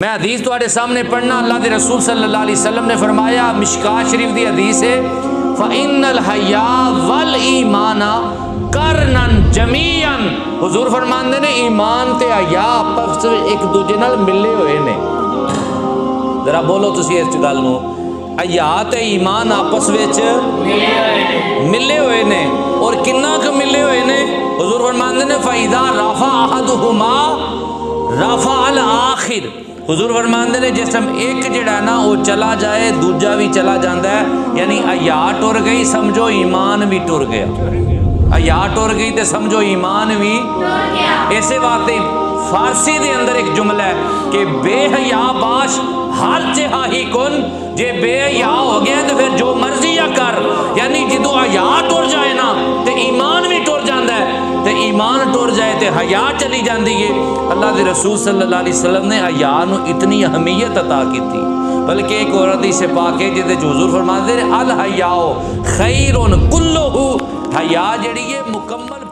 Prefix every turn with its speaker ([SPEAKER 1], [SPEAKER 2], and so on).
[SPEAKER 1] میں حدیث تواڈے سامنے پڑھنا، اللہ دے رسول صلی اللہ علیہ وسلم نے فرمایا، مشکات شریف دی حدیث ہے، فَإِنَّ الْحَيَاءَ وَالْإِيمَانَ قَرْنًا جَمِيعًا۔ حضور فرماندے نے ایمان تے حیا آپس وچ ایک دوجے نال ملے ہوئے نے۔ ذرا بولو تسی اس گل نو، حیا تے ایمان آپس وچ ملے ہوئے نے، اور کنا کہ ملے ہوئے نے؟ حضور فرماندے نے فَإِذَا رَفَعَ أَحَدُهُمَا رَفَعَ الْآخِرَ۔ حضور فرماندے نے جس ٹائم ایک جڑا ہے نا وہ چلا جائے دوجا بھی چلا جاندہ ہے، یعنی حیا ٹر گئی سمجھو ایمان بھی ٹر گیا، حیا ٹر گئی تے سمجھو ایمان بھی ایسے واسطے فارسی دے اندر ایک جملہ ہے کہ بے حیا باش ہر جہاں ہی کن، جے بے حیا ہو گیا تو پھر جو مرضی یا کر، یعنی جدو حیا ٹر جائے نا تے ایمان بھی ٹر جاندہ ہے، تے ایمان ٹر جائے تے حیا چلی جاندی ہے۔ اللہ دے رسول صلی اللہ علیہ وسلم نے حیا نو اتنی اہمیت عطا کی تھی، بلکہ ایک اور حدیث پاک ہے جدے حضور فرماتے ہیں الحیاء خیر کلہ، حیا جڑی ہے مکمل